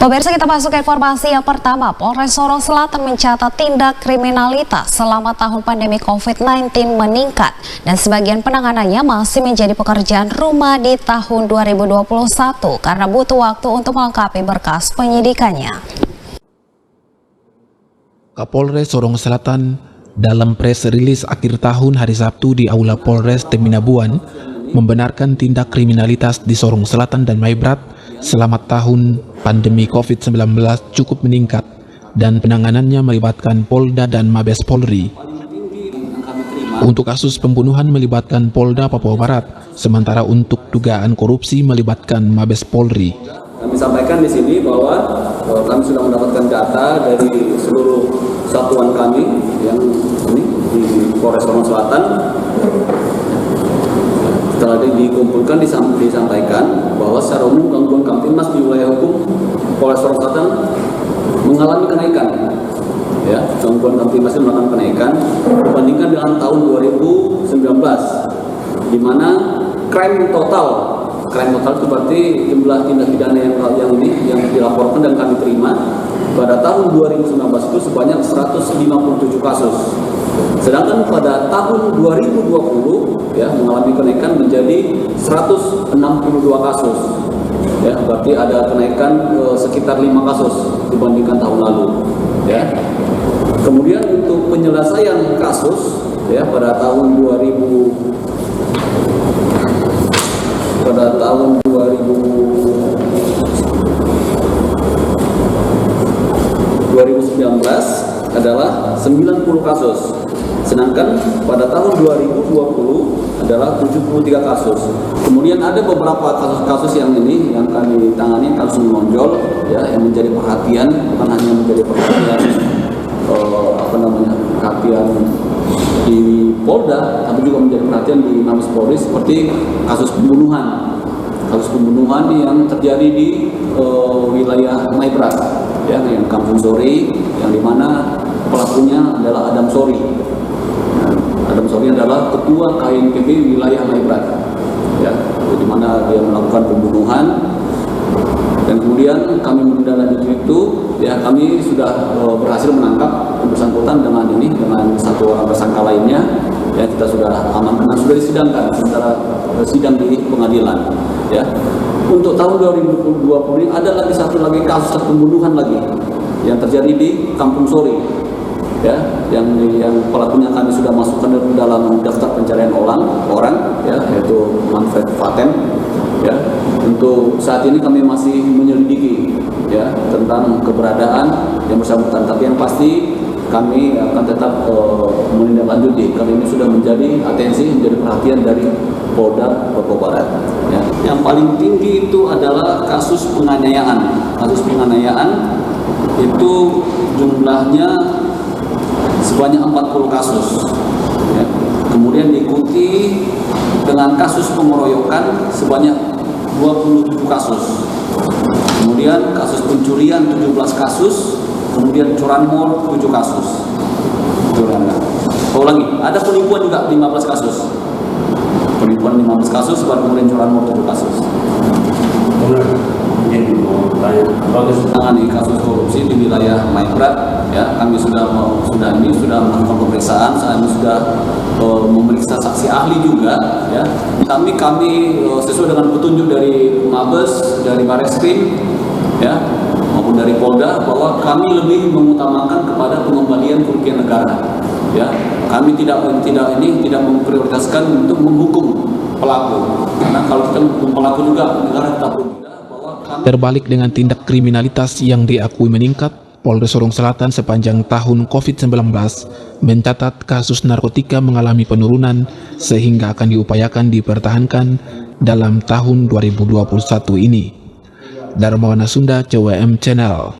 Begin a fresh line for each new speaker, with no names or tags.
Pemirsa, kita masuk ke informasi yang pertama. Polres Sorong Selatan mencatat tindak kriminalitas selama tahun pandemi COVID-19 meningkat dan sebagian penanganannya masih menjadi pekerjaan rumah di tahun 2021 karena butuh waktu untuk melengkapi berkas penyidikannya.
Kapolres Sorong Selatan dalam press release akhir tahun hari Sabtu di Aula Polres Teminabuan membenarkan tindak kriminalitas di Sorong Selatan dan Maibrat selama tahun pandemi COVID-19 cukup meningkat dan penanganannya melibatkan Polda dan Mabes Polri. Untuk kasus pembunuhan melibatkan Polda Papua Barat, sementara untuk dugaan korupsi melibatkan Mabes Polri.
Kami sampaikan di sini bahwa kami sudah mendapatkan data dari seluruh satuan kami yang ini di Polres Sorong Selatan. Setelah dikumpulkan disampaikan bahwa secara umum gangguan Kamtibmas di wilayah hukum Polres Sorong Selatan mengalami kenaikan. Ya, gangguan Kamtibmas mengalami kenaikan dibandingkan dengan tahun 2019, di mana crime total itu berarti jumlah tindak pidana yang dilaporkan dan kami terima pada tahun 2019 itu sebanyak 157 kasus. Sedangkan pada tahun 2020 ya mengalami kenaikan menjadi 162 kasus. Ya, berarti ada kenaikan sekitar 5 kasus dibandingkan tahun lalu, ya. Kemudian untuk penyelesaian kasus ya pada tahun 2019 adalah 90 kasus. Sedangkan pada tahun 2020 adalah 73 kasus. Kemudian ada beberapa kasus-kasus yang kami tangani, kasus menonjol ya, yang menjadi perhatian, bukan hanya menjadi perhatian perhatian di Polda, tapi juga menjadi perhatian di Mabes Polri, seperti kasus pembunuhan yang terjadi di wilayah Maibrat ya, yang Kampung Sori, yang dimana pelakunya adalah Adam Sori. Adam Sori adalah ketua KNPB wilayah Maibrat, ya, di mana dia melakukan pembunuhan. Dan kemudian kami menindaklanjuti itu, ya kami sudah berhasil menangkap yang bersangkutan dengan satu orang tersangka lainnya. Ya, kita sudah amankan dan sudah disidangkan sementara sidang di pengadilan. Ya, untuk tahun 2020 ini ada lagi satu kasus pembunuhan lagi yang terjadi di Kampung Sori. Ya, yang pelakunya kami sudah masukkan dalam daftar pencarian orang ya, yaitu Manfred Faten. Ya, untuk saat ini kami masih menyelidiki ya tentang keberadaan yang bersangkutan, tapi yang pasti kami akan tetap menindaklanjuti karena ini sudah menjadi perhatian dari Polda Papua Barat. Ya. Yang paling tinggi itu adalah kasus penganiayaan. Kasus penganiayaan itu jumlahnya sebanyak 40 kasus. Ya. Kemudian diikuti dengan kasus pengeroyokan sebanyak 27 kasus. Kemudian kasus pencurian 17 kasus. Kemudian curanmor 7 kasus. Lagi, ada penipuan juga 15 kasus. Penipuan 15 kasus, kemudian curanmor 7 kasus. Menangani kasus korupsi di wilayah Maibrat, ya kami sudah melakukan pemeriksaan, kami sudah memeriksa saksi ahli juga, ya. Kami sesuai dengan petunjuk dari Mabes, dari Bareskrim, ya, maupun dari Polda, bahwa kami lebih mengutamakan kepada pengembalian kerugian negara. Ya, kami tidak memprioritaskan untuk menghukum pelaku, karena kalau kita menghukum pelaku juga negara tetap rugi.
Terbalik dengan tindak kriminalitas yang diakui meningkat, Polres Sorong Selatan sepanjang tahun COVID-19 mencatat kasus narkotika mengalami penurunan sehingga akan diupayakan dipertahankan dalam tahun 2021 ini. Darmawana Sunda, CWM Channel.